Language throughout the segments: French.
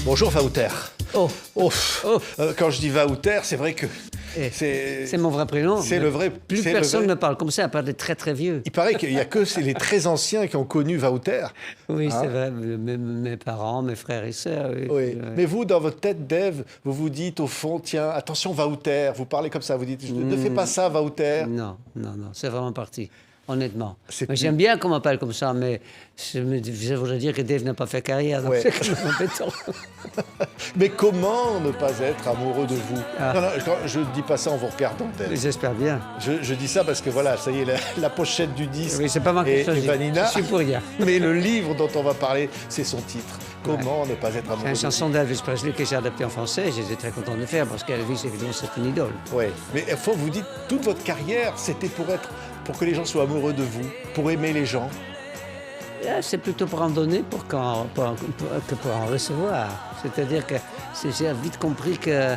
Bonjour Wouter. Oh, Oh, oh. Quand je dis Wouter, c'est vrai que C'est mon vrai prénom. C'est le vrai. Plus c'est personne le vrai. ne parle comme ça, à part des très très vieux. Il paraît qu'il n'y a que les très anciens qui ont connu Wouter. Oui, Hein? c'est vrai. Mes parents, mes frères et sœurs. Oui. Oui. Mais vous, dans votre tête, Dave, vous vous dites au fond, tiens, attention Wouter. Vous parlez comme ça, vous dites, ne fais pas ça Wouter. Non, c'est vraiment parti. Honnêtement. C'est Mais plus- j'aime bien qu'on m'appelle comme ça, mais ça voudrait dire que Dave n'a pas fait carrière. Donc Ouais. c'est quand même embêtant. Mais comment ne pas être amoureux de vous? Ah. Non, je ne dis pas ça en vous regardant, Dave. J'espère bien. Je dis ça parce que voilà, ça y est, la pochette du disque Oui, c'est pas ma et question. Vanina. Je suis pour rien. Mais le livre dont on va parler, c'est son titre. Comment ne pas être C'est amoureux une de chanson d'Elvis Presley que j'ai adaptée en français. J'étais très content de le faire parce qu'Elvis, évidemment, c'est une idole. Oui, mais il faut vous dites, toute votre carrière, c'était pour que les gens soient amoureux de vous, pour aimer les gens. C'est plutôt pour en donner que pour en recevoir. C'est-à-dire que j'ai vite compris que,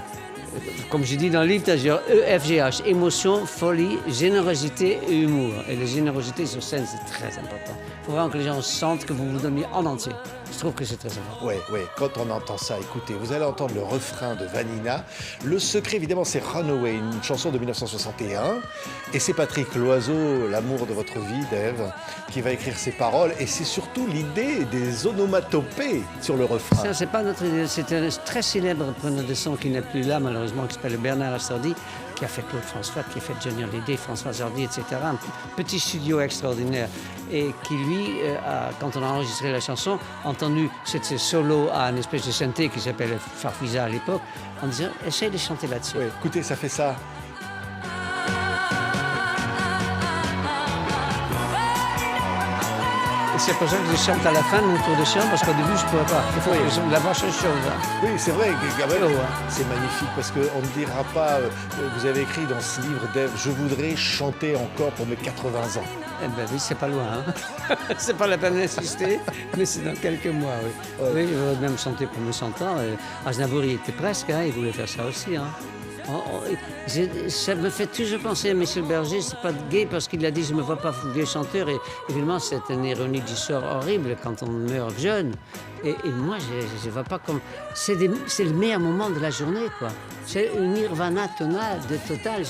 comme je dis dans le livre, t'as genre EFGH, émotion, folie, générosité et humour. Et la générosité sur scène, c'est très important. Il faut vraiment que les gens sentent que vous vous donnez en entier. Je trouve que c'est très important. Oui, quand on entend ça, écoutez, vous allez entendre le refrain de Vanina. Le secret, évidemment, c'est Runaway, une chanson de 1961. Et c'est Patrick Loiseau, l'amour de votre vie, Dave, qui va écrire ces paroles. Et c'est surtout l'idée des onomatopées sur le refrain. Ça, c'est pas notre idée. C'est un très célèbre preneur de son qui n'est plus là, malheureusement, qui s'appelle Bernard Astardi, qui a fait Claude François, qui a fait Johnny Hallyday, François Hardy, etc. Un petit studio extraordinaire. Et qui, lui, quand on a enregistré la chanson, a entendu ce solo à une espèce de synthé qui s'appelle Farfisa à l'époque, en disant « essaye de chanter là-dessus ». Oui, écoutez, ça fait ça. Et c'est pour ça que je chante à la fin de mon tour de chant, parce qu'au début, je ne pourrais pas. Il faut que la voix change chose. Hein. Oui, c'est vrai, quand même, Oh, hein. c'est magnifique parce qu'on ne dira pas, vous avez écrit dans ce livre, Dave, je voudrais chanter encore pour mes 80 ans. Eh ben oui, c'est pas loin. Hein. C'est pas la peine d'insister, mais c'est dans quelques mois, oui. Ouais. Oui, je voudrais même chanter pour mes 100 ans. Aznavour, il était presque, hein, il voulait faire ça aussi. Hein. Ça me fait toujours penser à Michel Berger, c'est pas gay parce qu'il a dit je me vois pas vieux chanteur et évidemment c'est une ironie du sort horrible quand on meurt jeune et moi je vois pas comme c'est le meilleur moment de la journée quoi. C'est une nirvana totale.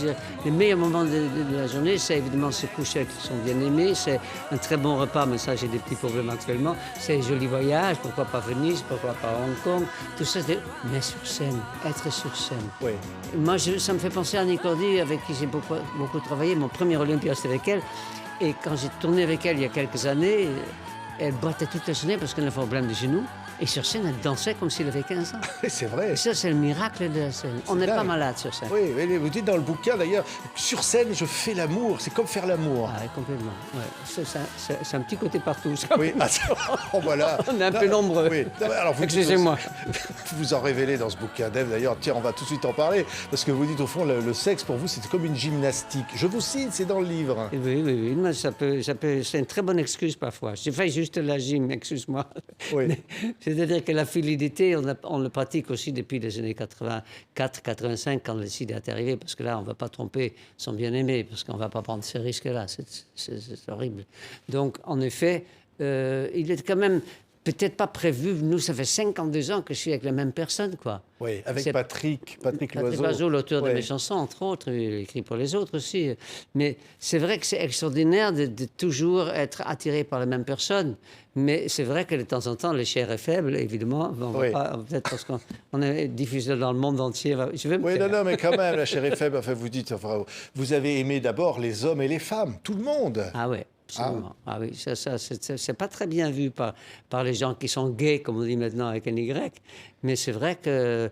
Le meilleur moment de la journée, c'est évidemment se coucher avec son bien-aimé, c'est un très bon repas, mais ça j'ai des petits problèmes actuellement. C'est un joli voyage, pourquoi pas Venise, pourquoi pas Hong Kong, tout ça. Mais sur scène, être sur scène. Oui. Moi, ça me fait penser à Annie Cordy, avec qui j'ai beaucoup travaillé. Mon premier Olympia, c'était avec elle. Et quand j'ai tourné avec elle il y a quelques années, elle boitait toute la journée parce qu'elle avait un problème de genoux. Et sur scène, elle dansait comme s'il avait 15 ans. C'est vrai. Et ça, c'est le miracle de la scène. On n'est pas dingue. malade sur scène. Oui, mais vous dites dans le bouquin d'ailleurs, sur scène, je fais l'amour, c'est comme faire l'amour. Ah, complètement. Ouais. C'est un petit côté partout. Ça. Oui, oh, voilà. On est un peu nombreux. Oui. Non, mais alors, Excusez-moi. Vous en révélez dans ce bouquin, Dave, d'ailleurs. Tiens, on va tout de suite en parler, parce que vous dites, au fond, le sexe, pour vous, c'est comme une gymnastique. Je vous cite, c'est dans le livre. Oui, mais c'est une très bonne excuse parfois. J'ai fait juste la gym, excuse-moi. Oui. C'est-à-dire que la fidélité, on le pratique aussi depuis les années 84-85, quand le sida est arrivé, parce que là, on ne va pas tromper son bien-aimé, parce qu'on ne va pas prendre ces risques-là. C'est horrible. Donc, en effet, il est quand même peut-être pas prévu. Nous, ça fait 52 ans que je suis avec la même personne, quoi. Oui, avec C'est Patrick Loiseau. Loiseau, l'auteur de Ouais. mes chansons, entre autres, il écrit pour les autres aussi. Mais c'est vrai que c'est extraordinaire de toujours être attiré par la même personne. Mais c'est vrai que de temps en temps, le chair est faible, évidemment. On va Oui. pas, peut-être parce qu'on est diffusé dans le monde entier. Je vais me Oui, taire. non, mais quand même, la chair est faible. Enfin, vous dites, enfin, vous avez aimé d'abord les hommes et les femmes, tout le monde. Ah oui, absolument. Ah oui, ça c'est pas très bien vu par les gens qui sont gays, comme on dit maintenant avec un Y. Mais c'est vrai que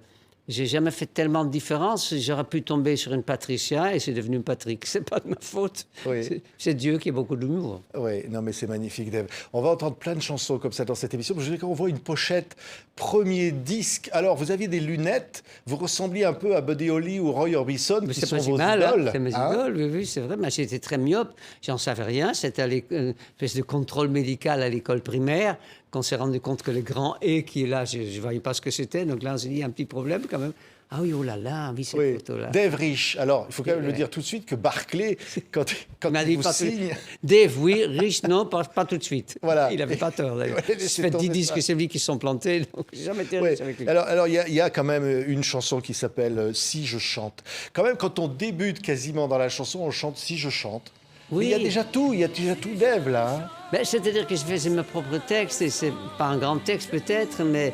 j'ai jamais fait tellement de différence. J'aurais pu tomber sur une Patricia et c'est devenu Patrick. C'est pas de ma faute. Oui. C'est Dieu qui a beaucoup d'humour. Oui, non, mais c'est magnifique, Dave. On va entendre plein de chansons comme ça dans cette émission. Je veux dire qu'on voit une pochette, premier disque. Alors, vous aviez des lunettes, vous ressembliez un peu à Buddy Holly ou Roy Orbison, Mais qui c'est sont pas si vos mal, idoles. hein? C'est mes Hein? idoles, oui, c'est vrai. Mais j'étais très myope, j'en savais rien. C'était une espèce de contrôle médical à l'école primaire, qu'on s'est rendu compte que le grand « et » qui est là, je ne voyais pas ce que c'était. Donc là, on s'est dit, il y a un petit problème quand même. Ah oui, oh là là, oui, cette Oui, photo-là. Dave Rich. Alors, il faut quand même le Ouais. dire tout de suite que Barclay, quand Il m'a il dit vous pas tout- signe... Dave, oui, riche, non, pas tout de suite. Voilà. Il n'avait pas tort, d'ailleurs. Ouais, Ça laissez fait 10 tomber disques ça. que c'est lui qui sont plantés, donc j'ai jamais été Ouais. riche avec lui. Alors, il y a quand même une chanson qui s'appelle Si je chante. Quand même, quand on débute quasiment dans la chanson, on chante Si je chante. Oui. Mais il y a déjà tout Dave, là. Hein. Ben, c'est-à-dire que je faisais mes propres textes, et c'est pas un grand texte peut-être, mais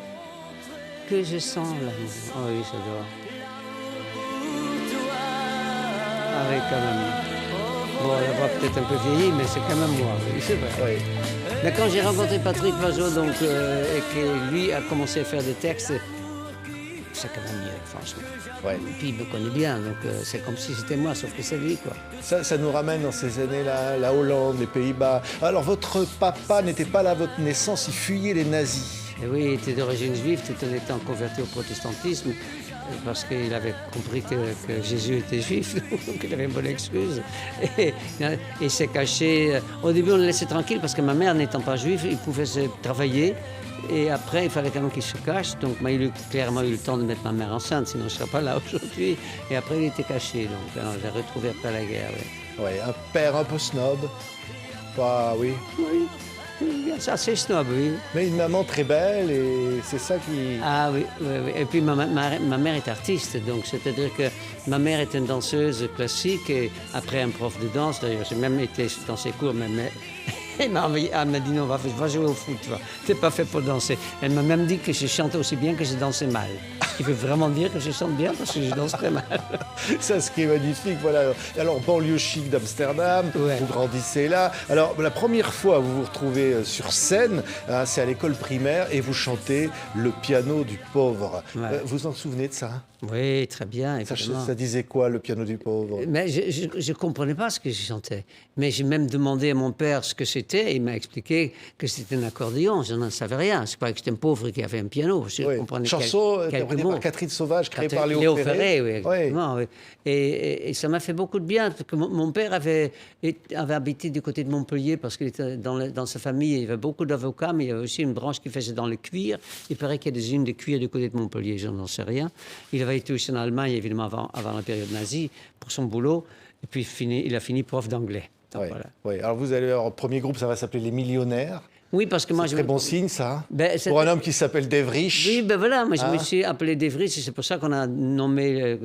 que je sens l'amour. Oh oui, ça doit. Ah oui, quand même. Bon, la voix peut-être un peu vieillie, mais c'est quand même moi, oui, c'est vrai. Oui. Mais quand j'ai rencontré Patrick Vazot, donc, et que lui a commencé à faire des textes, c'est quand même mieux, franchement. Ouais. Et puis il me connaît bien, donc c'est comme si c'était moi, sauf que c'est lui, quoi. Ça nous ramène dans ces années-là, la Hollande, les Pays-Bas. Alors, votre papa n'était pas là à votre naissance, il fuyait les nazis. Et oui, il était d'origine juive tout en étant converti au protestantisme, parce qu'il avait compris que Jésus était juif, donc il avait une bonne excuse. Et il s'est caché. Au début, on le laissait tranquille, parce que ma mère n'étant pas juive, il pouvait travailler. Et après, il fallait quand même qu'il se cache. Donc, il a clairement eu le temps de mettre ma mère enceinte, sinon je ne serais pas là aujourd'hui. Et après, il était caché. Donc, alors, je l'ai retrouvé après la guerre. Oui. Ouais, un père un peu snob. Pas, oui. Oui, c'est assez snob, oui. Mais une maman très belle et c'est ça qui... Ah oui, oui, oui. Et puis ma mère est artiste, donc c'est-à-dire que ma mère est une danseuse classique et après un prof de danse, d'ailleurs j'ai même été dans ses cours, mais elle m'a dit non, va jouer au foot, t'es pas fait pour danser. Elle m'a même dit que je chantais aussi bien que je dansais mal. Ce qui veut vraiment dire que je chante bien parce que je danse très mal. Ça, ce qui est magnifique, voilà. Alors, banlieue chic d'Amsterdam, Ouais. vous grandissez là. Alors, la première fois, vous vous retrouvez sur scène, hein, c'est à l'école primaire, et vous chantez Le piano du pauvre. Ouais. Vous en souvenez de ça? Oui, très bien, évidemment. Ça disait quoi, Le piano du pauvre? Mais je ne comprenais pas ce que je chantais. Mais j'ai même demandé à mon père ce que c'était et il m'a expliqué que c'était un accordéon. Je n'en savais rien. Je croyais que j'étais un pauvre qui avait un piano. Je Oui. comprenais Chanson quelques interprétée mots. par Catherine Sauvage, créée par Léo Léo Ferré, oui, Oui. exactement. Oui. Et ça m'a fait beaucoup de bien, parce que mon père avait habité du côté de Montpellier, parce qu'il était dans sa famille, il y avait beaucoup d'avocats, mais il y avait aussi une branche qui faisait dans le cuir. Il paraît qu'il y a des usines de cuir du côté de Montpellier, je n'en sais rien. Il avait été aussi en Allemagne, évidemment, avant la période nazie, pour son boulot, et puis il a fini prof d'anglais. Donc, Oui. voilà. Oui. Alors, vous allez, alors, premier groupe, ça va s'appeler Les Millionnaires. Oui, parce que moi, C'est très bon signe, ça. Hein, Ben, pour un homme qui s'appelle Dave Rich. Oui, ben voilà, moi je Hein? me suis appelé Dave Rich, et c'est pour ça qu'on a nommé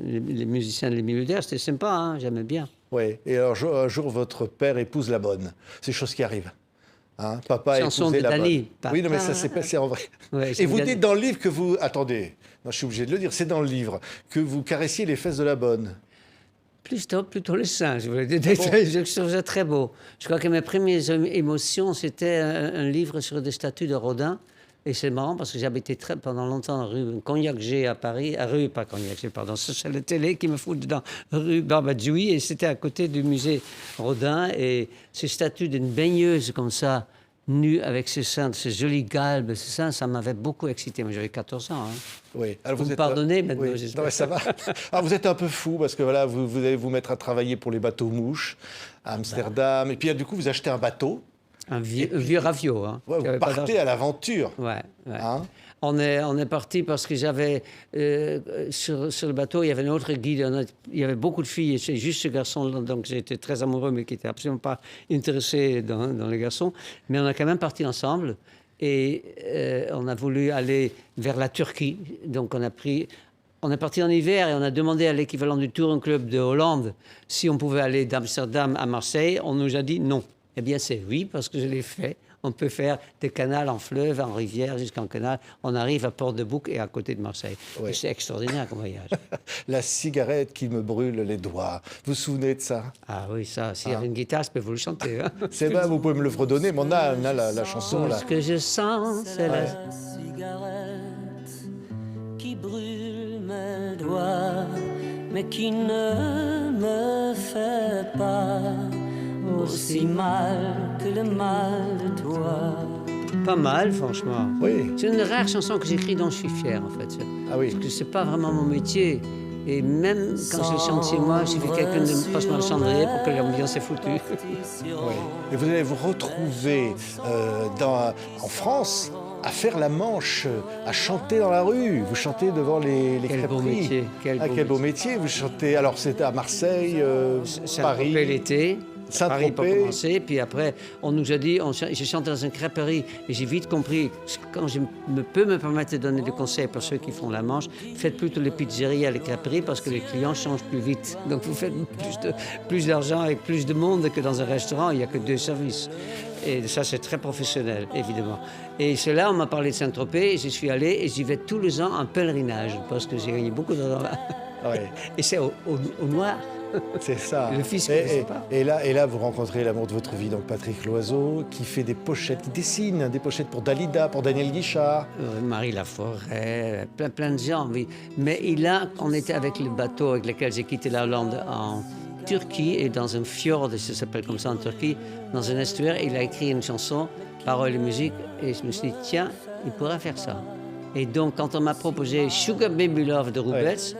les musiciens les millionnaires. C'était sympa, hein, j'aimais bien. Oui. Et alors, un jour, votre père épouse la bonne. C'est chose qui arrive. Hein, papa a Chanson épousé de la Dali. bonne. Oui, non, mais ça, c'est en vrai. Ouais, Et c'est vous bien. dites dans le livre que vous... Attendez, non, je suis obligé de le dire, c'est dans le livre, que vous caressiez les fesses de la bonne. Plutôt les seins, je voulais dire. Je trouve ça très beau. Je crois que mes premières émotions, c'était un livre sur des statues de Rodin. Et c'est marrant parce que j'habitais pendant longtemps rue Cognac-G à Paris, rue, pas Cognac-G, pardon, c'est la télé qui me fout dedans, rue Barbajoui, et c'était à côté du musée Rodin, et ces statues d'une baigneuse comme ça, nue avec ses seins, ces jolies galbes, ses seins, ça m'avait beaucoup excité. Moi, j'avais 14 ans. Hein. Oui. Alors, Vous me êtes, pardonnez maintenant, oui. j'espère. Non, mais ça va. Alors, vous êtes un peu fou parce que voilà, vous allez vous mettre à travailler pour les bateaux-mouches à Amsterdam. Et puis, du coup, vous achetez un bateau. Un vieux ravio. Hein, Ouais, vous partez à l'aventure. Ouais. Hein? On est parti parce que j'avais sur le bateau, il y avait un autre guide. Il y avait beaucoup de filles et c'est juste ce garçon, donc j'étais très amoureux, mais qui n'était absolument pas intéressé dans les garçons. Mais on a quand même parti ensemble et on a voulu aller vers la Turquie. Donc on est parti en hiver et on a demandé à l'équivalent du Touring Club de Hollande si on pouvait aller d'Amsterdam à Marseille. On nous a dit non. Eh bien, c'est oui, parce que je l'ai fait. On peut faire des canals en fleuve, en rivière, jusqu'en canal. On arrive à Port-de-Bouc et à côté de Marseille. Ouais. Et c'est extraordinaire comme voyage. La cigarette qui me brûle les doigts. Vous vous souvenez de ça? Ah oui, ça, s'il y avait une guitare, je peux vous le chanter. Hein. C'est vrai, vous pouvez me le redonner, mais on a la chanson là. Ce que je sens, c'est la... cigarette qui brûle mes doigts, mais qui ne me fait pas aussi mal que le mal de toi. Pas mal, franchement. Oui. C'est une rare chanson que j'écris dont je suis fier, en fait. Ah oui. Parce que c'est pas vraiment mon métier. Et même quand je chante chez moi, il suffit que quelqu'un de passe moi le chandelier pour que l'ambiance est foutue. Oui. Et vous allez vous retrouver en France à faire la manche, à chanter dans la rue. Vous chantez devant les Quel beau crêperies. métier, Quel beau métier. Vous chantez, alors c'est à Marseille, Paris. Saint-Tropez l'été. Paris pour Saint-Tropez. commencer, puis après on nous a dit, j'ai chanté dans une crêperie et j'ai vite compris, quand je peux me permettre de donner des conseils pour ceux qui font la manche, faites plutôt les pizzeries et les crêperies parce que les clients changent plus vite. Donc vous faites plus d'argent avec plus de monde que dans un restaurant, il n'y a que 2 services. Et ça, c'est très professionnel, évidemment. Et c'est là, on m'a parlé de Saint-Tropez, et j'y suis allé, et j'y vais tous les ans en pèlerinage, parce que j'ai gagné beaucoup d'argent là. Ouais. Et c'est au noir. C'est ça. Le fisc ne sait pas. Et là, vous rencontrez l'amour de votre vie, donc Patrick Loiseau, qui fait des pochettes, qui dessine des pochettes pour Dalida, pour Daniel Guichard. Marie Laforêt, plein de gens, oui. Mais on était avec le bateau avec lequel j'ai quitté la Hollande en Turquie et dans un fjord, ça s'appelle comme ça en Turquie, dans un estuaire, il a écrit une chanson, paroles et musique, et je me suis dit, tiens, il pourrait faire ça. Et donc, quand on m'a proposé Sugar Baby Love de Rubens,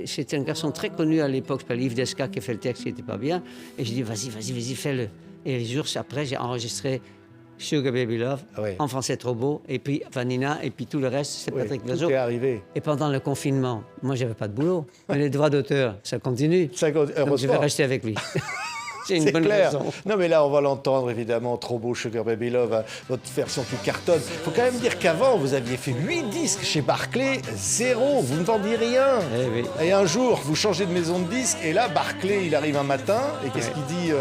c'était un garçon très connu à l'époque, s'appelle Yves Desca, qui a fait le texte qui n'était pas bien, et j'ai dit, vas-y, fais-le. Et les jours après, j'ai enregistré Sugar Baby Love, En français trop beau, et puis Vanina, et puis tout le reste, c'est Patrick Loiseau. Tout est arrivé. Et pendant le confinement, moi, j'avais pas de boulot. Mais les droits d'auteur, ça continue. Donc, je vais rester avec lui. C'est une bonne clair. raison. Non, mais là, on va l'entendre, évidemment. Trop beau, Sugar Baby Love, hein, votre version qui cartonne. Il faut quand même dire qu'avant, vous aviez fait 8 disques chez Barclay, 0. Vous ne vendiez rien. Eh oui. Et un jour, vous changez de maison de disques, et là, Barclay, il arrive un matin, et qu'est-ce qu'il dit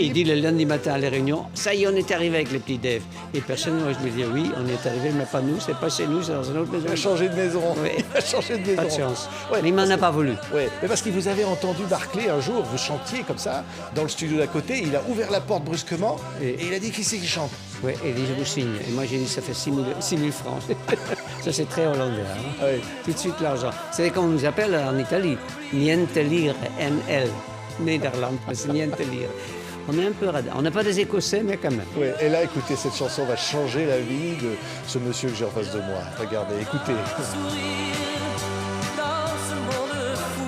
Il dit le lundi matin à la réunion, ça y est, on est arrivé avec les petits devs. Et personne, moi, je lui dis, oui, on est arrivé, mais pas nous, c'est pas chez nous, c'est dans une autre maison. Il a changé de maison. Oui. Il a changé de maison. Pas de chance. Ouais, Mais il m'en a pas voulu. Ouais, mais parce qu'il vous avait entendu Barclay un jour, vous chantiez comme ça, dans le studio d'à côté, il a ouvert la porte brusquement, et il a dit, qui c'est qui chante? Oui, et il dit, je vous signe. Et moi, j'ai dit, ça fait 6 000 francs. Ça, c'est très hollandais. Hein. Oui. Tout de suite, l'argent. C'est comme on nous appelle en Italie. Niente lire, NL. Néderlande, mais c'est niente lire. On est un peu radin. On n'a pas des Écossais, mais quand même. Ouais, et là, écoutez, cette chanson va changer la vie de ce monsieur que j'ai en face de moi. Regardez, écoutez. Dans ce monde fou.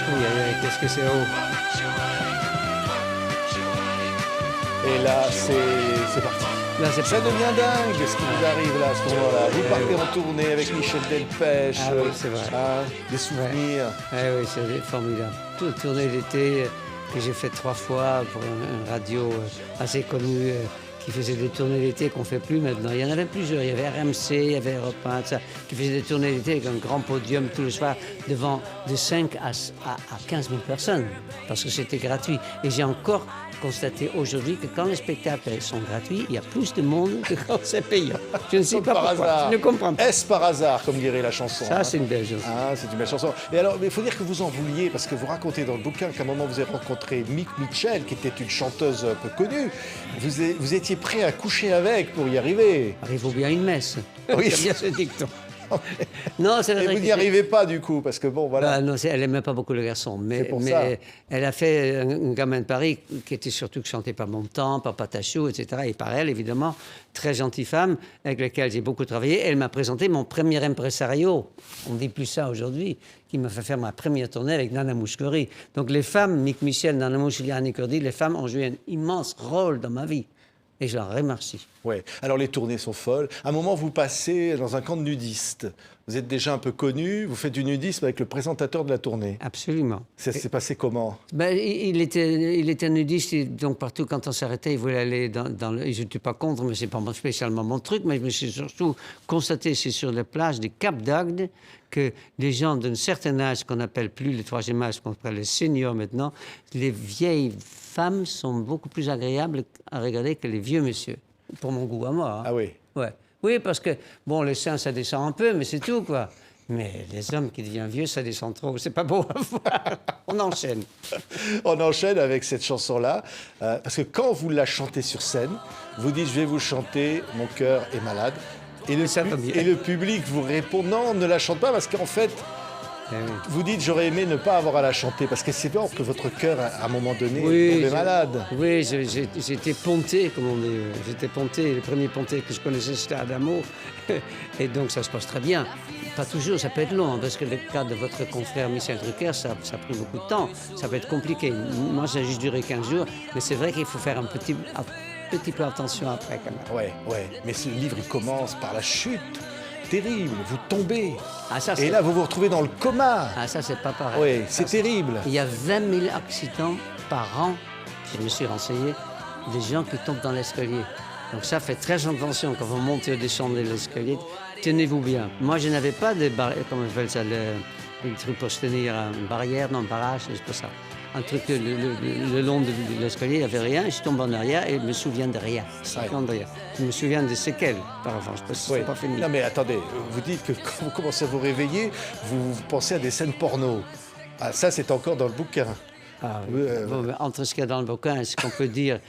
Oui, qu'est-ce que c'est haut. Et là, c'est parti. Là, c'est Ça devient dingue ce qui vous arrive là à ce moment-là. Vous partez en tournée avec Michel Delpech. Ah oui, c'est vrai. Des souvenirs. Oui, c'est formidable. Toute tournée d'été que j'ai fait 3 fois pour une radio assez connue qui faisait des tournées d'été qu'on ne fait plus maintenant. Il y en avait plusieurs. Il y avait RMC, il y avait Europe 1, ça, qui faisait des tournées d'été avec un grand podium tout le soir devant de 5 à 15 000 personnes parce que c'était gratuit. Et j'ai encore constaté aujourd'hui que quand les spectacles sont gratuits, il y a plus de monde que quand c'est payant. Je ne sais pas Par pourquoi. hasard. Je ne comprends pas. Est-ce par hasard, comme dirait la chanson? Ça, c'est une belle chose. Ah, c'est une belle chanson. Et alors, il faut dire que vous en vouliez, parce que vous racontez dans le bouquin qu'à un moment vous avez rencontré Mick Mitchell, qui était une chanteuse un peu connue. Vous étiez prêt à coucher avec pour y arriver. Arrive bien une messe. Oui. C'est bien ce dicton. Non, c'est Et vrai vous que n'y arrivez pas du coup, parce que bon, voilà. Non, elle n'aimait pas beaucoup le garçon. Mais, C'est pour ça. elle a fait un gamin de Paris qui était surtout chanté par Montand, par Patachou, etc. Et par elle, évidemment, très gentille femme avec laquelle j'ai beaucoup travaillé. Elle m'a présenté mon premier impresario. On ne dit plus ça aujourd'hui, qui m'a fait faire ma première tournée avec Nana Mouskouri. Donc les femmes, Mick Michel, Nana Mouskouri, Annie Cordy, les femmes ont joué un immense rôle dans ma vie. Et je leur remercie. Ouais. Alors les tournées sont folles. À un moment, vous passez dans un camp de nudistes. Vous êtes déjà un peu connu. Vous faites du nudisme avec le présentateur de la tournée. Absolument. Ça s'est passé comment? Il était nudiste, et donc partout quand on s'arrêtait, il voulait aller dans le... Je n'étais pas contre, mais ce n'est pas spécialement mon truc, mais je me suis surtout constaté, c'est sur les plages du Cap d'Agde, que les gens d'un certain âge, qu'on n'appelle plus le 3e âge, qu'on appelle les seniors maintenant, les vieilles femmes sont beaucoup plus agréables à regarder que les vieux messieurs, pour mon goût à moi. Hein. Ah oui. Ouais. Oui, parce que, bon, les seins, ça descend un peu, mais c'est tout, quoi. Mais les hommes qui deviennent vieux, ça descend trop. C'est pas beau à voir. On enchaîne. On enchaîne avec cette chanson-là, parce que quand vous la chantez sur scène, vous dites « Je vais vous chanter, mon cœur est malade ». Et le public vous répond « Non, ne la chante pas », parce qu'en fait, Eh oui. Vous dites, j'aurais aimé ne pas avoir à la chanter, parce que c'est vrai que votre cœur, à un moment donné, est tombé malade. Oui, j'étais ponté, comme on dit. J'étais ponté. Le premier ponté que je connaissais, c'était Adamo. Et donc, ça se passe très bien. Pas toujours, ça peut être long, hein, parce que le cas de votre confrère Michel Drucker, ça a pris beaucoup de temps. Ça peut être compliqué. Moi, ça a juste duré 15 jours. Mais c'est vrai qu'il faut faire un petit peu attention après, quand même. Ouais. Mais ce livre, il commence par la chute. Terrible, vous tombez. Ah, ça, Et c'est... là, vous vous retrouvez dans le coma. Ah, ça, c'est pas pareil. Oui, c'est terrible. Il y a 20 000 accidents par an, je me suis renseigné, des gens qui tombent dans l'escalier. Donc ça, faites très attention quand vous montez ou descendez l'escalier. Tenez-vous bien. Moi, je n'avais pas de barrière, comment on appelle ça, le truc pour se tenir, une barrière, non, un barrage, c'est pas ça. Un truc le long de l'escalier, il n'y avait rien. Je tombe en arrière et je me souviens de rien. Je me souviens des séquelles, par avant. Je pense que Oui. c'est pas fini. Non mais attendez, vous dites que quand vous commencez à vous réveiller, vous pensez à des scènes porno. Ah, ça, c'est encore dans le bouquin. Ah, oui. Bon, mais entre ce qu'il y a dans le bouquin et ce qu'on peut dire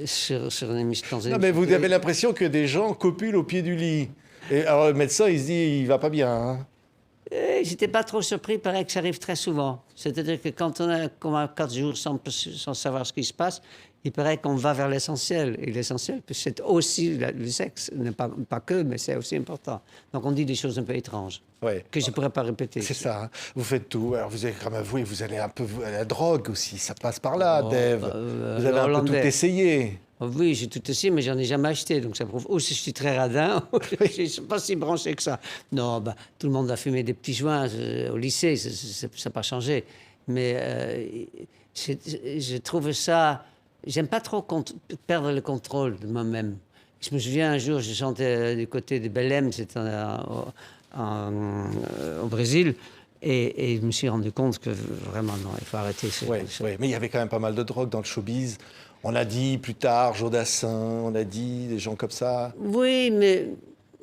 sur une émission. Dans une Non mais vous émission- avez l'impression que des gens copulent au pied du lit. Et alors le médecin, il se dit, il va pas bien. Hein. J'étais pas trop surpris, il paraît que ça arrive très souvent. C'est-à-dire que quand on a 4 jours sans savoir ce qui se passe, il paraît qu'on va vers l'essentiel. Et l'essentiel, c'est aussi le sexe. Pas que, mais c'est aussi important. Donc on dit des choses un peu étranges, Ouais. que je ne pourrais pas répéter. C'est ça, hein. Vous faites tout. Alors vous avez quand même avoué, vous allez un peu à la drogue aussi. Ça passe par là, Dave. Vous avez un peu tout hollandais. essayé. Oh oui, j'ai tout essayé, mais j'en ai jamais acheté. Donc ça prouve ou si je suis très radin, ou je ne suis pas si branché que ça. Non, tout le monde a fumé des petits joints au lycée, ça n'a pas changé. Mais je trouve ça... J'aime pas trop perdre le contrôle de moi-même. Je me souviens un jour, je chantais du côté de Belém, c'était au Brésil, et je me suis rendu compte que vraiment, non, il faut arrêter. Oui, mais il y avait quand même pas mal de drogue dans le showbiz. On a dit plus tard Jodassin, on a dit des gens comme ça. Oui, mais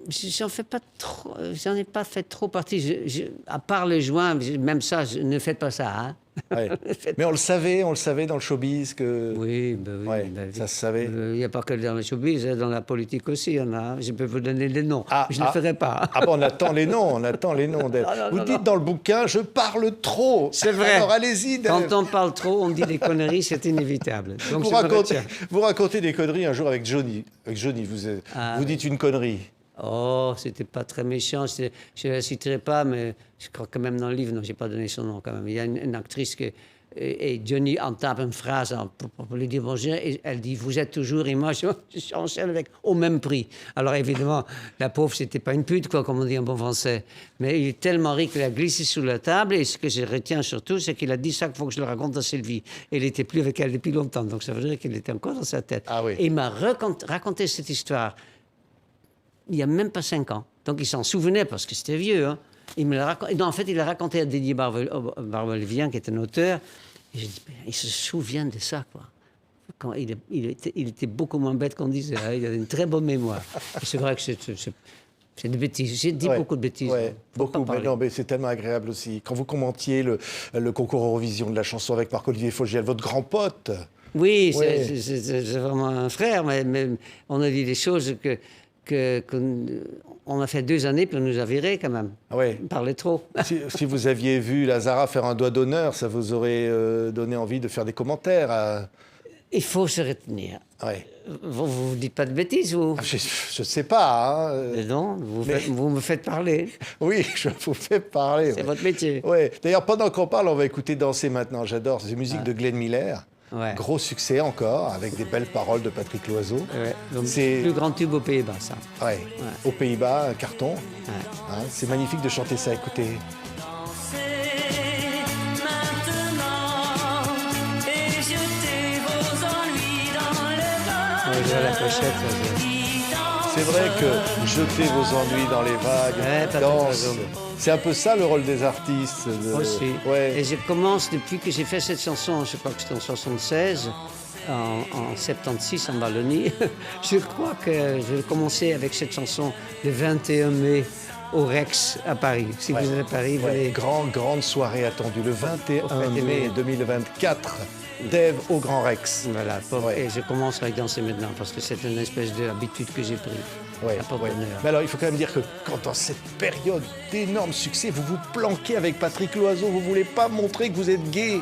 j'en ai pas fait trop partie. À part les joints, même ça, ne faites pas ça. Hein? Ouais. Mais on le savait dans le showbiz que... Oui, ben oui. Ouais, ben oui. ça se savait. Il n'y a pas que dans le showbiz, dans la politique aussi, il y en a. Je peux vous donner des noms. Je ne le ferai pas. Ah bon, on attend les noms, Dave. Vous dites dans le bouquin, je parle trop. C'est vrai. Alors allez-y, Dave. Quand on parle trop, on dit des conneries, c'est inévitable. Donc, Vous racontez des conneries un jour avec Johnny. Vous dites une connerie. Oh, c'était pas très méchant. Je ne la citerai pas, mais je crois quand même dans le livre, non, j'ai pas donné son nom quand même. Il y a une actrice et Johnny entame une phrase pour lui dire bonjour, et elle dit « Vous êtes toujours », et moi, je enchaîne avec « au même prix ». Alors évidemment, la pauvre, c'était pas une pute, quoi, comme on dit en bon français. Mais il est tellement riche qu'il a glissé sous la table, et ce que je retiens surtout, c'est qu'il a dit ça qu'il faut que je le raconte à Sylvie. Et il n'était plus avec elle depuis longtemps, donc ça veut dire qu'il était encore dans sa tête. Ah oui. Et il m'a raconté cette histoire il n'y a même pas 5 ans. Donc, il s'en souvenait parce que c'était vieux. Hein. Il me l'a raconté. Non, en fait, il l'a raconté à Didier Barbelivien, qui est un auteur. Et j'ai dit, il se souvient de ça, quoi. Quand il était beaucoup moins bête qu'on disait. Hein. Il a une très bonne mémoire. Et c'est vrai que c'est des bêtises. J'ai dit beaucoup de bêtises. Ouais, beaucoup. Mais non, mais c'est tellement agréable aussi. Quand vous commentiez le concours Eurovision de la chanson avec Marc-Olivier Fogiel, votre grand pote. Oui, c'est vraiment un frère, mais on a dit des choses qu'on a fait 2 années, puis on nous a virés quand même. Ouais. On parlait trop. Si vous aviez vu Lazara faire un doigt d'honneur, ça vous aurait donné envie de faire des commentaires. Il faut se retenir. Ouais. Vous dites pas de bêtises, vous? Je ne sais pas. Hein. Mais non, vous me faites parler. Oui, je vous fais parler. C'est votre métier. Ouais. D'ailleurs, pendant qu'on parle, on va écouter Danser maintenant. J'adore. C'est musique de Glenn Miller. Ouais. Gros succès encore, avec des belles paroles de Patrick Loiseau. Ouais. Donc, C'est- le plus grand tube aux Pays-Bas, ça. Ouais. Aux Pays-Bas, un carton. Ouais. Hein, c'est magnifique de chanter ça. Écoutez. Dansez maintenant et jetez vos ennuis dans le vin. Ouais, je vois la pochette. C'est vrai que jeter vos ennuis dans les vagues, Ouais, t'as danse. raison. C'est un peu ça le rôle des artistes. Aussi. Ouais. Et je commence, depuis que j'ai fait cette chanson, je crois que c'était en 76, en 76 en Wallonie, je crois que je vais commencer avec cette chanson le 21 mai au Rex à Paris. Si vous êtes à Paris, vous Ouais, allez... grande soirée attendue le 21 Au fait, mai mais- 2024. Dave au Grand Rex. Voilà, Ouais. et je commence avec Danser maintenant parce que c'est une espèce d'habitude que j'ai prise. Ouais, ça porte ouais. bonheur. Mais alors, il faut quand même dire que quand dans cette période d'énorme succès, vous vous planquez avec Patrick Loiseau, vous voulez pas montrer que vous êtes gay.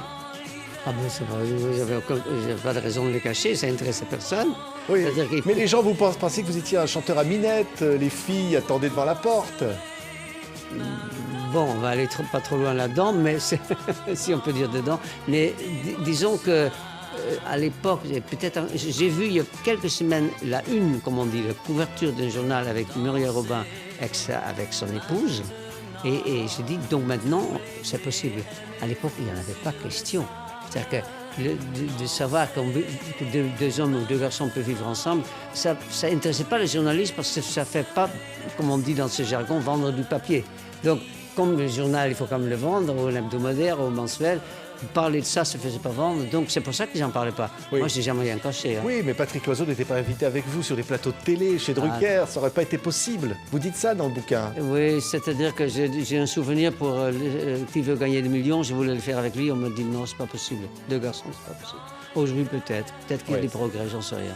Ah ben c'est vrai, j'avais pas de raison de le cacher, ça intéressait personne. Oui, C'est-à-dire qu'il- mais les gens vous pensaient que vous étiez un chanteur à minette, les filles attendaient devant la porte. Bon, on va aller pas trop loin là-dedans, mais si on peut dire dedans. Mais disons que à l'époque, j'ai vu il y a quelques semaines la une, comme on dit, la couverture d'un journal avec Muriel Robin avec son épouse. Et j'ai dit, donc maintenant, c'est possible. À l'époque, il n'y en avait pas question. C'est-à-dire que de savoir que deux hommes ou deux garçons peuvent vivre ensemble, ça n'intéressait pas les journalistes parce que ça ne fait pas, comme on dit dans ce jargon, vendre du papier. Donc, comme le journal, il faut quand même le vendre, ou l'hebdomadaire, ou au mensuel, parler de ça ne se faisait pas vendre. Donc, c'est pour ça que j'en parlais pas. Oui. Moi, je n'ai jamais rien caché. Hein. Oui, mais Patrick Loiseau n'était pas invité avec vous sur des plateaux de télé, chez Drucker, ça n'aurait pas été possible. Vous dites ça dans le bouquin. Oui, c'est-à-dire que j'ai un souvenir pour qui veut gagner des millions, je voulais le faire avec lui, on me dit non, c'est pas possible. Deux garçons, c'est pas possible. Aujourd'hui, peut-être qu'il y a Ouais. des progrès, j'en sais rien.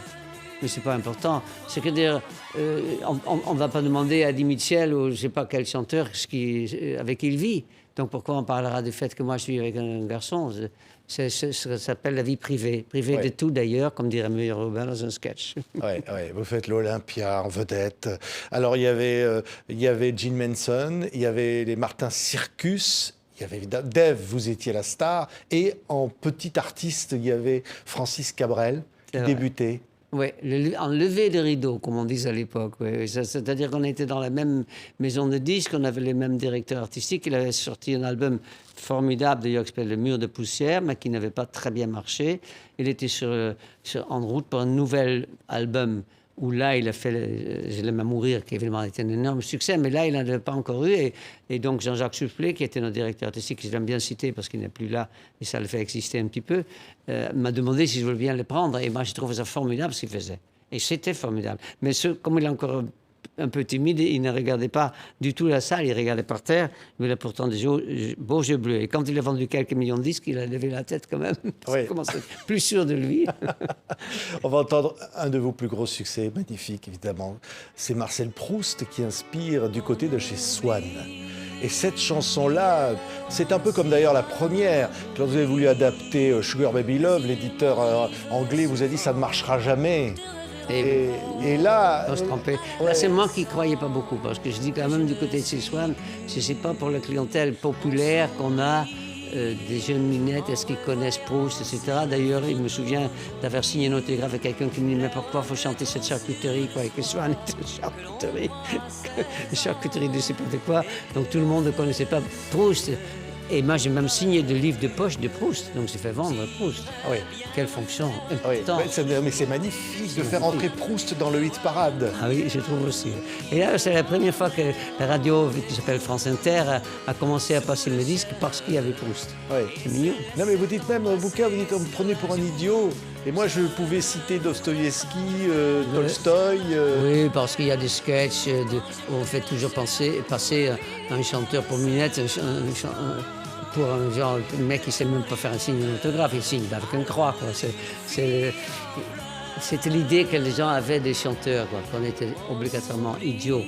Mais c'est pas important. C'est que dire, on ne va pas demander à Eddie Mitchell ou je sais pas quel chanteur avec qui il vit. Donc pourquoi on parlera du fait que moi je suis avec un garçon? Ça s'appelle la vie privée. Privée Ouais. de tout d'ailleurs, comme dirait Muriel Robin dans un sketch. Ouais, vous faites l'Olympia en vedette. Alors, il y avait Gene Manson, il y avait les Martin Circus, il y avait évidemment Dave, vous étiez la star, et en petit artiste, il y avait Francis Cabrel, qui C'est vrai. débutait. Oui, en lever de rideau, comme on disait à l'époque. Ouais. C'est-à-dire qu'on était dans la même maison de disques, on avait les mêmes directeurs artistiques. Il avait sorti un album formidable, d'ailleurs, qui s'appelle Le Mur de Poussière, mais qui n'avait pas très bien marché. Il était en route pour un nouvel album où là, il a fait Je l'aime à mourir, qui évidemment était un énorme succès, mais là, il n'en avait pas encore eu. Et donc, Jean-Jacques Soufflet, qui était notre directeur artistique, que je l'aime bien citer parce qu'il n'est plus là, et ça le fait exister un petit peu, m'a demandé si je voulais bien le prendre. Et moi, je trouvais ça formidable ce qu'il faisait. Et c'était formidable. Mais comme il est encore un peu timide, il ne regardait pas du tout la salle, il regardait par terre, mais il a pourtant des beaux yeux bleus. Et quand il a vendu quelques millions de disques, il a levé la tête quand même. Oui. Il commence à être plus sûr de lui. On va entendre un de vos plus gros succès, magnifique évidemment. C'est Marcel Proust qui inspire du côté de chez Swan. Et cette chanson-là, c'est un peu comme d'ailleurs la première. Quand vous avez voulu adapter Sugar Baby Love, l'éditeur anglais vous a dit ça ne marchera jamais. Et là... On se trompait. ouais. Là, c'est moi qui ne croyais pas beaucoup, parce que je dis quand même du côté de chez Swan, je ne sais pas pour la clientèle populaire qu'on a des jeunes minettes, est-ce qu'ils connaissent Proust, etc. D'ailleurs, il me souvient d'avoir signé un autographe avec quelqu'un qui me dit mais pourquoi il faut chanter cette charcuterie, quoi, et que Swan est une charcuterie, une charcuterie de je sais pas de quoi. Donc tout le monde ne connaissait pas Proust. Et moi, j'ai même signé des livres de poche de Proust, donc j'ai fait vendre Proust. Oui. Quelle fonction Oui, importante. mais c'est magnifique de faire entrer Proust dans le hit parade. Ah oui, je trouve aussi. Et là, c'est la première fois que la radio, qui s'appelle France Inter, a commencé à passer le disque parce qu'il y avait Proust. Oui. C'est mignon. Non mais vous dites même au bouquin, vous dites on me prenait pour un idiot. Et moi je pouvais citer Dostoïevski, Tolstoï. Oui, parce qu'il y a des sketchs où on fait toujours passer un chanteur pour minette, pour un genre, un mec qui ne sait même pas faire un signe d'autographe, il signe avec une croix. Quoi. C'était l'idée que les gens avaient des chanteurs, quoi, qu'on était obligatoirement idiots.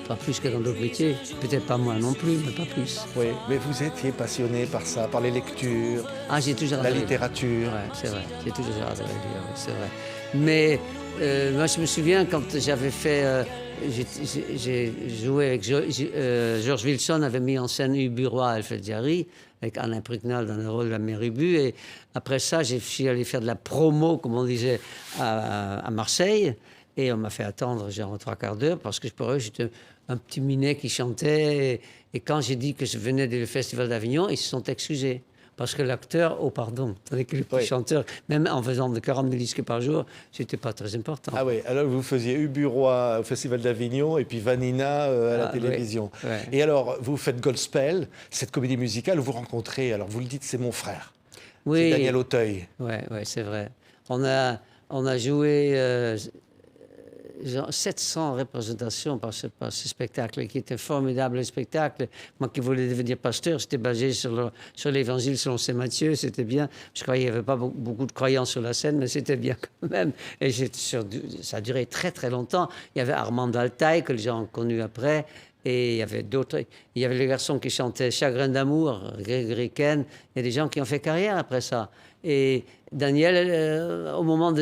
Pas plus que dans d'autres métiers. Peut-être pas moi non plus, mais pas plus. Oui, mais vous étiez passionné par ça, par les lectures, Ah, j'ai toujours la adoré. littérature. Ouais, c'est vrai. J'ai toujours adoré lire, oui, c'est vrai. Mais moi, je me souviens quand j'avais fait... j'ai joué avec George Wilson, avait mis en scène Ubu Roi à Alfred-Jarry, avec Alain Prucknal dans le rôle de la mère Ubu. Et après ça, je suis allé faire de la promo, comme on disait, à Marseille. Et on m'a fait attendre genre 3/4 d'heure parce que pour eux, j'étais un petit minet qui chantait. Et quand j'ai dit que je venais du Festival d'Avignon, ils se sont excusés. Parce que l'acteur, oh pardon, tandis que le petit Oui. chanteur, même en faisant de 40 000 disques par jour, c'était pas très important. Ah oui, alors vous faisiez Ubu Roi au Festival d'Avignon et puis Vanina à la Ah, oui. télévision. Ouais. Et alors vous faites Goldspell, cette comédie musicale où vous rencontrez, alors vous le dites, c'est mon frère. Oui, C'est Daniel Auteuil. ouais, c'est vrai. On a joué genre 700 représentations par ce spectacle, qui était un formidable spectacle. Moi qui voulais devenir pasteur, c'était basé sur l'Évangile selon saint Matthieu, c'était bien. Je croyais qu'il n'y avait pas beaucoup de croyants sur la scène, mais c'était bien quand même. Et ça a duré très très longtemps. Il y avait Armand Altaï, que les gens ont connu après. Et il y avait d'autres. Il y avait les garçons qui chantaient Chagrin d'amour, Grégory Ken. Il y a des gens qui ont fait carrière après ça. Et Daniel, au moment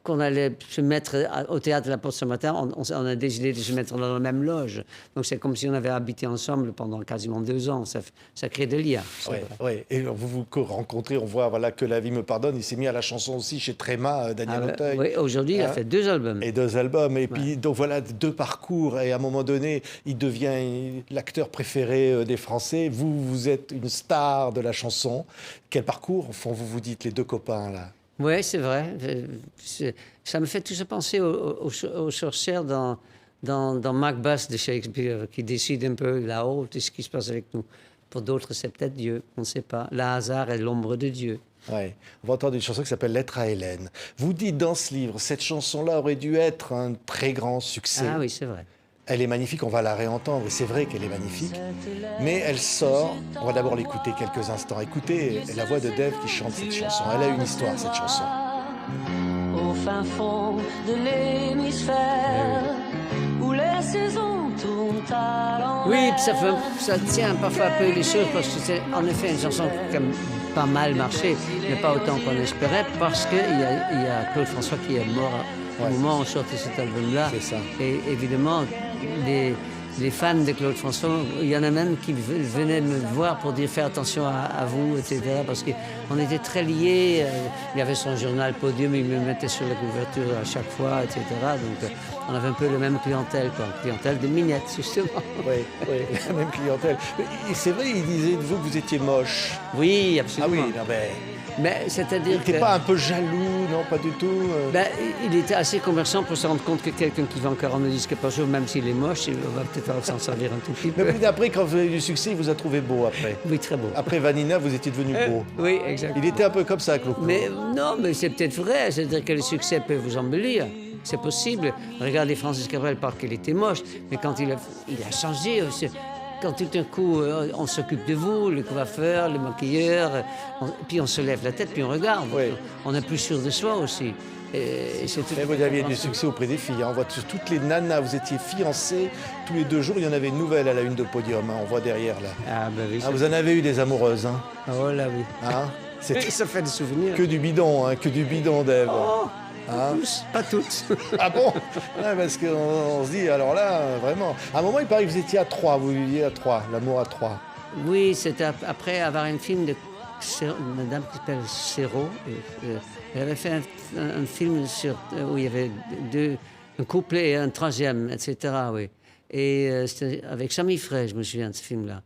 qu'on allait se mettre au théâtre de la Porte ce matin, on a décidé de se mettre dans la même loge. Donc c'est comme si on avait habité ensemble pendant quasiment 2 ans. Ça crée des liens. Oui, ouais. Et vous vous rencontrez, on voit voilà, que la vie me pardonne. Il s'est mis à la chanson aussi chez Tréma, Daniel Auteuil. Oui, aujourd'hui, il a fait 2 albums. Et 2 albums. Et puis, donc voilà, 2 parcours. Et à un moment donné, il devient l'acteur préféré des Français. Vous êtes une star de la chanson. Quel parcours, au fond, vous vous dites, les 2 copains, là? Oui, c'est vrai. Ça me fait toujours penser aux sorcières dans Macbeth de Shakespeare, qui décide un peu là-haut de ce qui se passe avec nous. Pour d'autres, c'est peut-être Dieu, on ne sait pas. Le hasard est l'ombre de Dieu. Ouais. On va entendre une chanson qui s'appelle Lettre à Hélène. Vous dites dans ce livre, cette chanson-là aurait dû être un très grand succès. Ah oui, c'est vrai. Elle est magnifique, on va la réentendre, et c'est vrai qu'elle est magnifique. Mais elle sort, on va d'abord l'écouter quelques instants. Écoutez la voix de Dave qui chante cette chanson. Elle a une histoire, cette chanson. Au fin fond de l'hémisphère, où les saisons tournent à l'envers. Oui, puis ça tient parfois un peu les choses, parce que c'est en effet une chanson qui a pas mal marché, mais pas autant qu'on espérait, parce qu'il y a Claude François qui est mort au moment où on sortait cet album-là. C'est ça. Et évidemment, les fans de Claude François, il y en a même qui venaient me voir pour dire fais attention à vous, etc. Parce qu'on était très liés. Il y avait son journal Podium, il me mettait sur la couverture à chaque fois, etc. Donc on avait un peu la même clientèle, quoi. Clientèle de minettes, justement. Oui, la même clientèle. Et c'est vrai, il disait de vous que vous étiez moche. Oui, Ah absolument. oui, non, mais... Mais Il c'est-à-dire n'était que... pas un peu jaloux, non, pas du tout Ben, il était assez commerçant pour se rendre compte que quelqu'un qui vend 42 disques par jour, même s'il est moche, il va peut-être s'en servir un tout petit peu. Mais après, quand vous avez eu du succès, il vous a trouvé beau après. Oui, très beau. Après Vanina, vous étiez devenu beau. Oui, exactement. Il était un peu comme ça, Claude. Mais non, mais c'est peut-être vrai. C'est-à-dire que le succès peut vous embellir. C'est possible. Regardez Francis Cabrel, parce qu'il était moche. Mais quand il a changé, quand tout d'un coup, on s'occupe de vous, le coiffeur, le maquilleur, puis on se lève la tête, puis on regarde. Oui. On est plus sûr de soi aussi. Et c'est tout- Mais vous aviez du succès auprès des filles. Hein. On voit toutes les nanas, vous étiez fiancés. Tous les 2 jours, il y en avait une nouvelle à la une de Podium. Hein. On voit derrière, là. Ah, ben oui. Ah, vous en avez eu des amoureuses. Hein. Oh là oui. Hein C'était Ça fait des souvenirs. que du bidon, hein, que du bidon, Dave. Oh, Hein pas toutes. Ah bon? Ouais, parce qu'on se dit, alors là, vraiment. À un moment, il paraît que vous étiez à 3, vous viviez à 3, l'amour à 3. Oui, c'était après avoir un film de une dame qui s'appelle Serrault. Elle avait fait un film où il y avait un couple et un troisième, etc. Oui. Et c'était avec Samy Frey, je me souviens de ce film-là.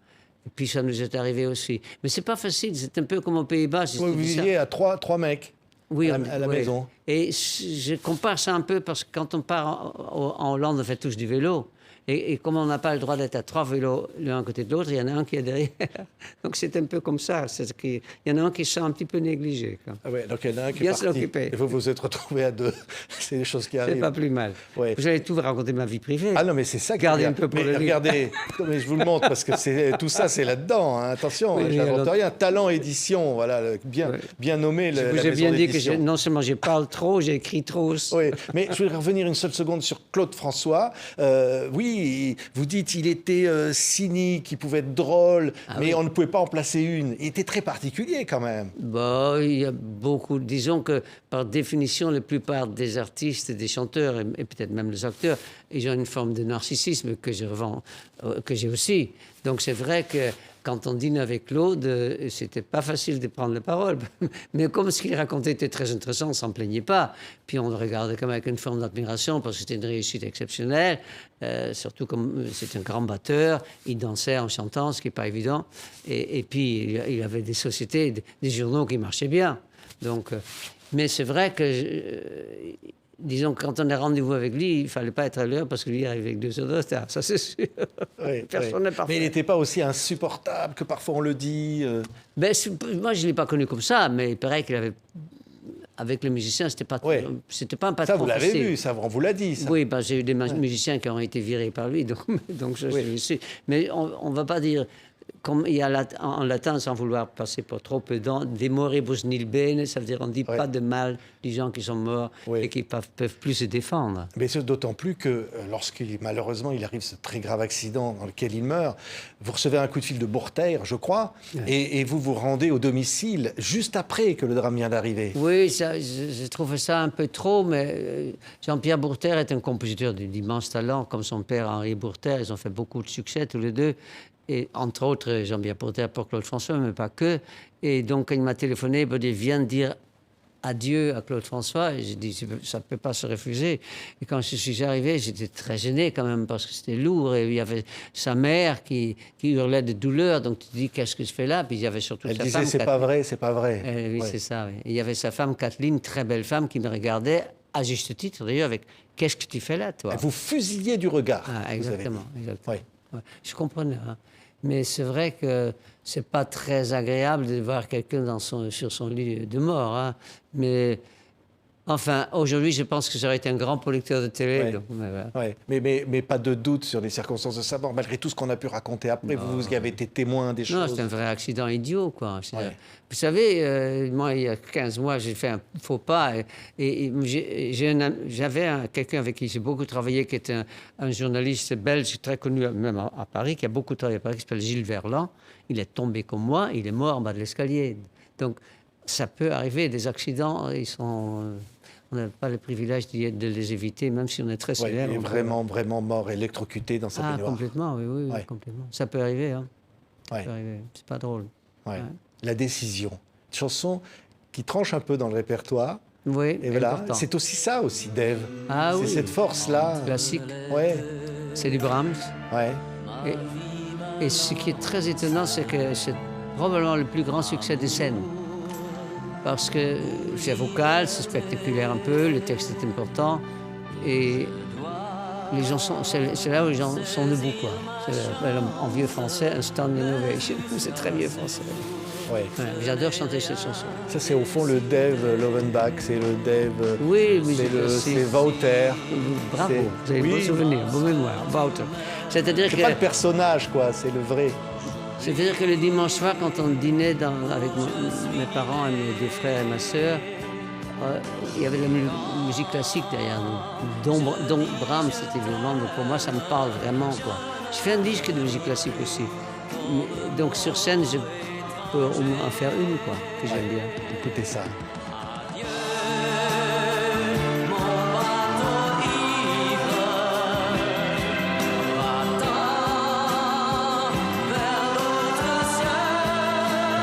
Et puis ça nous est arrivé aussi. Mais c'est pas facile, c'est un peu comme aux Pays-Bas. Vous viviez à 3 mecs Oui, à la oui. maison. Et je compare ça un peu parce que quand on part en Hollande, on fait tous du vélo. Et comme on n'a pas le droit d'être à 3 vélos l'un à côté de l'autre, il y en a un qui est derrière. Donc c'est un peu comme ça. Il y en a un qui se sent un petit peu négligé, quoi. Ah ouais, donc il y en a un qui est Bien parti. s'occuper. Et vous vous êtes retrouvés à 2. C'est des choses qui C'est arrivent. pas plus mal. Ouais. Vous allez tout vous raconter ma vie privée. Ah non, mais c'est ça. Gardez un peu pour mais le livre. regardez, mais je vous le montre parce que tout ça, c'est là-dedans. Hein. Attention, Oui, je oui, n'invente alors- rien. Talent édition, voilà, bien, Ouais. bien nommé. Je vous ai bien dit que non seulement je parle trop, j'écris trop. Oui, mais je voudrais revenir une seule seconde sur Claude François. Oui, vous dites il était cynique, il pouvait être drôle, mais oui. on ne pouvait pas en placer une. Il était très particulier quand même. Bon, il y a beaucoup. Disons que par définition, la plupart des artistes, des chanteurs et peut-être même les acteurs, ils ont une forme de narcissisme que je revends, que j'ai aussi. Donc c'est vrai que quand on dîne avec Claude, c'était pas facile de prendre la parole. Mais comme ce qu'il racontait était très intéressant, on s'en plaignait pas. Puis on le regardait comme avec une forme d'admiration parce que c'était une réussite exceptionnelle. Surtout comme c'est un grand batteur, il dansait en chantant, ce qui n'est pas évident. Et puis il avait des sociétés, des journaux qui marchaient bien. Donc, mais c'est vrai que disons, quand on a rendez-vous avec lui, il ne fallait pas être à l'heure parce que lui arrive avec 2 heures de retard, ça c'est sûr. Oui, Personne oui. n'est parfait. Mais il n'était pas aussi insupportable que parfois on le dit. Ben, moi, je ne l'ai pas connu comme ça, mais il paraît qu'il avait avec le musicien, c'était pas un patron Ça, vous l'avez facile. vu, ça, on vous l'a dit. Ça. Oui, j'ai eu des musiciens qui ont été virés par lui, donc je sais. Mais on ne va pas dire, comme il y a en latin, sans vouloir passer pour trop pedant, de moribus nil bene, ça veut dire on ne dit pas de mal des gens qui sont morts et qui peuvent plus se défendre. Mais c'est d'autant plus que malheureusement, il arrive ce très grave accident dans lequel il meurt, vous recevez un coup de fil de Bourterre, je crois, et vous vous rendez au domicile juste après que le drame vient d'arriver. Oui, je trouve ça un peu trop, mais Jean-Pierre Bourterre est un compositeur d'immense talent, comme son père Henri Bourterre. Ils ont fait beaucoup de succès tous les deux. Et entre autres, Jean-Pierre Bourterre pour Claude François, mais pas que. Et donc, quand il m'a téléphoné, il m'a dit, viens dire adieu à Claude François. Et j'ai dit, ça ne peut pas se refuser. Et quand je suis arrivé, j'étais très gêné quand même, parce que c'était lourd. Et il y avait sa mère qui hurlait de douleur. Donc, tu te dis, qu'est-ce que je fais là? Puis il y avait surtout Elle sa disait, femme. c'est pas vrai, c'est pas vrai. Oui, c'est ça. Oui. Et il y avait sa femme, Kathleen, très belle femme, qui me regardait, à juste titre d'ailleurs, avec « Qu'est-ce que tu fais là, toi ?» Elle vous fusillait du regard. Ah, exactement. Oui. Ouais, je comprenais. Hein. Mais c'est vrai que c'est pas très agréable de voir quelqu'un sur son lit de mort. Hein. Mais enfin, aujourd'hui, je pense que j'aurais été un grand producteur de télé. Ouais. Donc, Mais pas de doute sur les circonstances de sa mort, malgré tout ce qu'on a pu raconter après. Vous y avez été témoin des choses. Non, c'est un vrai accident idiot, quoi. Vous savez, moi, il y a 15 mois, j'ai fait un faux pas. Et j'avais quelqu'un avec qui j'ai beaucoup travaillé, qui est un journaliste belge très connu, même à Paris, qui a beaucoup travaillé à Paris, qui s'appelle Gilles Verland. Il est tombé comme moi, il est mort en bas de l'escalier. Donc, ça peut arriver, des accidents, on n'a pas le privilège de les éviter, même si on est très sévère. Il est vraiment mort, électrocuté dans sa baignoire. Complètement, oui, complètement. Ça peut arriver, hein. Ça peut arriver. C'est pas drôle. Ouais. La décision. Une chanson qui tranche un peu dans le répertoire. Oui, et voilà. C'est aussi ça, aussi, Dave. C'est cette force-là. Classique. Ouais. C'est du Brahms. Ouais. Et ce qui est très étonnant, c'est que c'est probablement le plus grand succès des scènes. Parce que c'est vocal, c'est spectaculaire un peu, le texte est important. Et les gens c'est là où les gens sont debout, quoi. C'est en vieux français, un standing ovation. C'est très vieux français. Ouais. J'adore chanter cette chanson. Ça, c'est au fond le Dave Lovenbach, c'est le Dave. Oui, c'est Wouter. Bravo, vous avez bon souvenir, bonne mémoire, Wouter. C'est-à-dire que. C'est pas le personnage, quoi, c'est le vrai. C'est-à-dire que le dimanche soir, quand on dînait avec mes parents et mes deux frères et ma sœur, il y avait la musique classique derrière nous. Donc Brahms, c'était vraiment, donc pour moi, ça me parle vraiment, quoi. Je fais un disque de musique classique aussi. Donc sur scène, je peux au moins en faire une, quoi, que j'aime bien. Écoutez ça.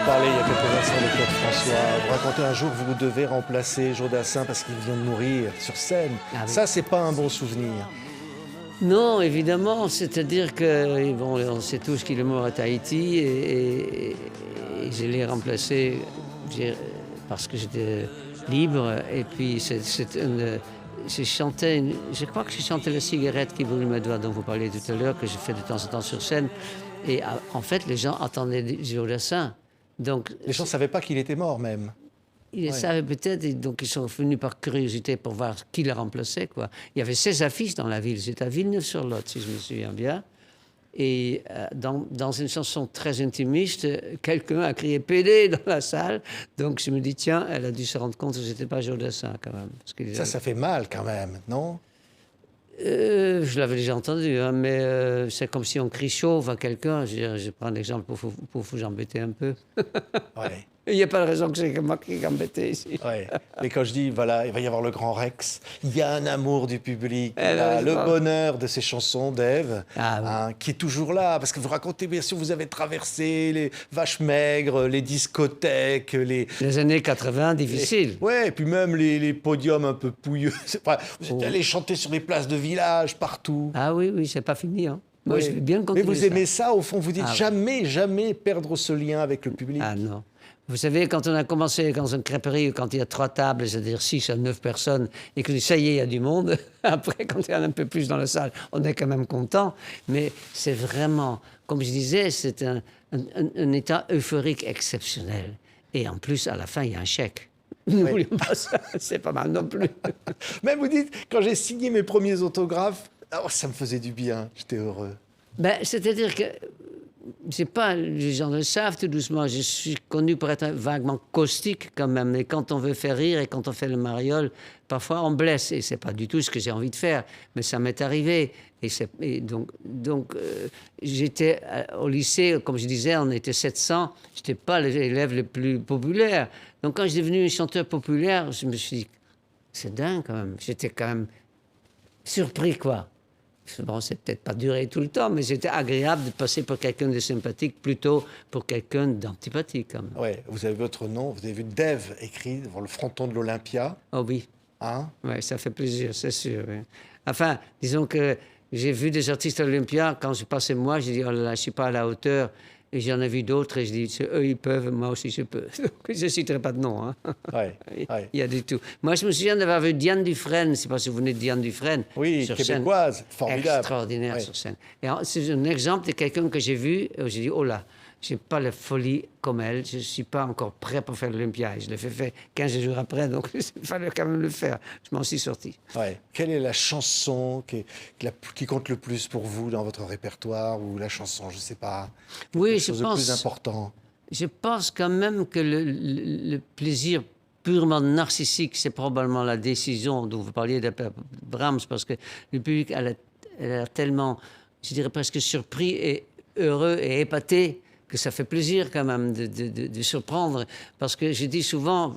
Parlé il y a quelques instants de Claude François. Vous racontez un jour que vous devez remplacer Jodassin parce qu'il vient de mourir sur scène. Ah oui. Ça, c'est pas un bon souvenir. Non, évidemment. C'est-à-dire que, bon, on sait tous qu'il est mort à Tahiti et je l'ai remplacé parce que j'étais libre. Et puis, je crois que j'ai chanté La cigarette qui brûle mes doigts dont vous parliez tout à l'heure, que je fais de temps en temps sur scène. Et en fait, les gens attendaient Jodassin. Donc, les gens ne savaient pas qu'il était mort, même. Ils le savaient peut-être, et donc ils sont venus par curiosité pour voir qui le remplaçait, quoi. Il y avait 16 affiches dans la ville. C'était à Villeneuve-sur-Lot, si je me souviens bien. Et dans une chanson très intimiste, quelqu'un a crié « PD » dans la salle. Donc je me dis, tiens, elle a dû se rendre compte que je n'étais pas Jodassin, quand même. Ça fait mal, quand même, non? Je l'avais déjà entendu, hein, mais c'est comme si on crie chauve à quelqu'un. Je prends un exemple pour vous embêter un peu. Ouais. Il n'y a pas de raison que c'est moi qui est embêté ici. Ouais. Mais quand je dis, voilà, il va y avoir le grand Rex, il y a un amour du public, le bonheur de ces chansons d'Ève, qui est toujours là. Parce que vous racontez, bien sûr, vous avez traversé les vaches maigres, les discothèques, les années 80, difficiles. Ouais, et puis même les podiums un peu pouilleux. Vous êtes allé chanter sur des places de village, partout. Ah oui, c'est pas fini, hein. Moi, je vais bien continuer. Mais vous aimez ça, au fond, vous dites jamais perdre ce lien avec le public. Ah non. Vous savez, quand on a commencé dans une crêperie, quand il y a 3 tables, c'est-à-dire 6 à 9 personnes, et que ça y est, il y a du monde, après, quand il y en a un peu plus dans la salle, on est quand même content. Mais c'est vraiment, comme je disais, c'est un état euphorique exceptionnel. Et en plus, à la fin, il y a un chèque. N'oublions pas ça, c'est pas mal non plus. Même vous dites, quand j'ai signé mes premiers autographes, oh, ça me faisait du bien, j'étais heureux. Ben, c'est-à-dire que, je sais pas, les gens le savent tout doucement, je suis connu pour être vaguement caustique quand même. Et quand on veut faire rire et quand on fait le mariole, parfois on blesse. Et c'est pas du tout ce que j'ai envie de faire, mais ça m'est arrivé. Donc, j'étais au lycée, comme je disais, on était 700. Je n'étais pas l'élève le plus populaire. Donc quand j'ai devenu chanteur populaire, je me suis dit, c'est dingue quand même. J'étais quand même surpris, quoi. Bon, c'est peut-être pas duré tout le temps, mais c'était agréable de passer pour quelqu'un de sympathique plutôt pour quelqu'un d'antipathique, quand même. Ouais, vous avez votre nom, vous avez vu Dave écrit devant le fronton de l'Olympia. Oh oui. Hein? Oui, ça fait plaisir, c'est sûr. Oui. Enfin, disons que j'ai vu des artistes à l'Olympia, quand je passais moi, j'ai dit, oh là là, je ne suis pas à la hauteur. Et j'en ai vu d'autres et je dis, eux, ils peuvent, moi aussi, je peux. Donc, je ne citerai pas de nom. Hein. Ouais, ouais. Il y a du tout. Moi, je me souviens d'avoir vu Diane Dufresne, je ne sais pas si vous venez de Diane Dufresne. Oui, sur québécoise, scène. formidable. Extraordinaire Ouais. sur scène. Et c'est un exemple de quelqu'un que j'ai vu, et j'ai dit, oh là, je n'ai pas la folie comme elle, je ne suis pas encore prêt pour faire l'Olympia. Et je l'ai fait 15 jours après, donc il fallait quand même le faire. Je m'en suis sorti. Ouais. Quelle est la chanson qui compte le plus pour vous dans votre répertoire ou la chanson, je ne sais pas, Oui, quelque chose de plus important? Je pense quand même que le plaisir purement narcissique, c'est probablement la décision dont vous parliez de Brahms, parce que le public elle a tellement, je dirais presque surpris et heureux et épaté que ça fait plaisir quand même de surprendre. Parce que je dis souvent,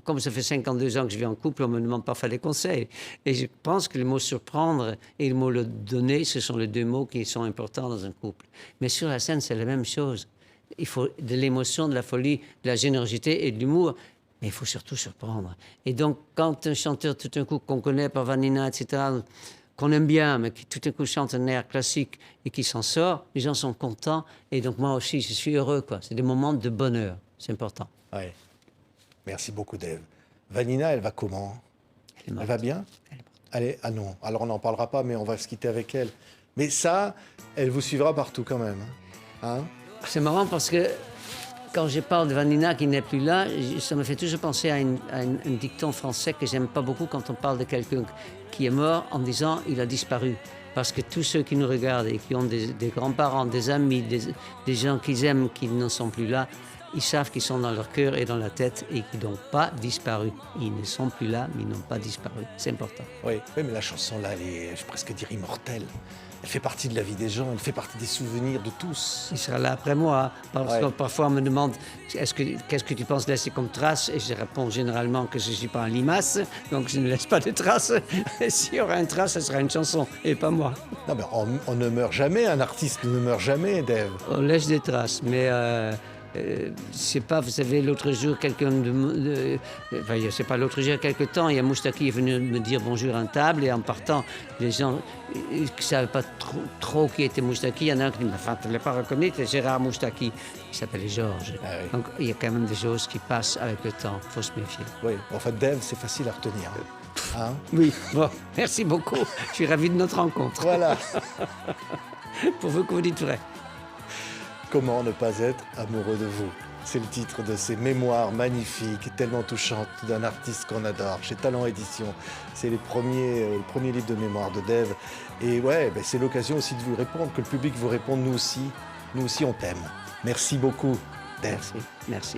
comme ça fait 52 ans que je vis en couple, on me demande parfois des conseils. Et je pense que le mot surprendre et le mot le donner, ce sont les deux mots qui sont importants dans un couple. Mais sur la scène, c'est la même chose. Il faut de l'émotion, de la folie, de la générosité et de l'humour. Mais il faut surtout surprendre. Et donc, quand un chanteur, tout d'un coup, qu'on connaît par Vanina, etc., qu'on aime bien, mais qui tout d'un coup chante un air classique et qui s'en sort, les gens sont contents. Et donc, moi aussi, je suis heureux, quoi. C'est des moments de bonheur. C'est important. Ouais. Merci beaucoup, Dave. Vanina, elle va comment? Elle est morte. Elle va bien? Elle est morte. Allez, ah non, alors on n'en parlera pas, mais on va se quitter avec elle. Mais ça, elle vous suivra partout quand même. Hein? C'est marrant parce que quand je parle de Vanina qui n'est plus là, ça me fait toujours penser à un dicton français que j'aime pas beaucoup quand on parle de quelqu'un qui est mort en disant il a disparu. Parce que tous ceux qui nous regardent et qui ont des grands-parents, des amis, des gens qu'ils aiment qui ne sont plus là, ils savent qu'ils sont dans leur cœur et dans la tête et qu'ils n'ont pas disparu. Ils ne sont plus là, mais ils n'ont pas disparu. C'est important. Oui, oui, mais la chanson là, elle est, je vais presque dire immortelle. Elle fait partie de la vie des gens, elle fait partie des souvenirs de tous. Il sera là après moi, parce que parfois on me demande qu'est-ce que tu penses laisser comme trace, et je réponds généralement que je ne suis pas un limace, donc je ne laisse pas de traces. Et s'il y aura une trace, ce sera une chanson, et pas moi. Non, mais on ne meurt jamais, un artiste ne meurt jamais, Dave. On laisse des traces, mais je sais pas, vous savez, l'autre jour, quelqu'un enfin, je sais pas, l'autre jour, il y a quelque temps, il y a Moustaki qui est venu me dire bonjour à une table, et en partant, les gens qui ne savaient pas trop qui était Moustaki, il y en a un qui dit, enfin, tu ne l'as pas reconnu, c'est Gérard Moustaki. Il s'appelait Georges. Ah oui. Donc, il y a quand même des choses qui passent avec le temps, il faut se méfier. Oui, enfin, Dave, c'est facile à retenir. Hein? Oui, bon, merci beaucoup. Je suis ravi de notre rencontre. Voilà. Pourvu que vous dites vrai. Comment ne pas être amoureux de vous? C'est le titre de ces mémoires magnifiques, tellement touchantes d'un artiste qu'on adore, chez Talent Édition. C'est le premier livre de mémoire de Dave. Et ouais, ben c'est l'occasion aussi de vous répondre, que le public vous réponde, nous aussi on t'aime. Merci beaucoup, Dave. Merci, merci.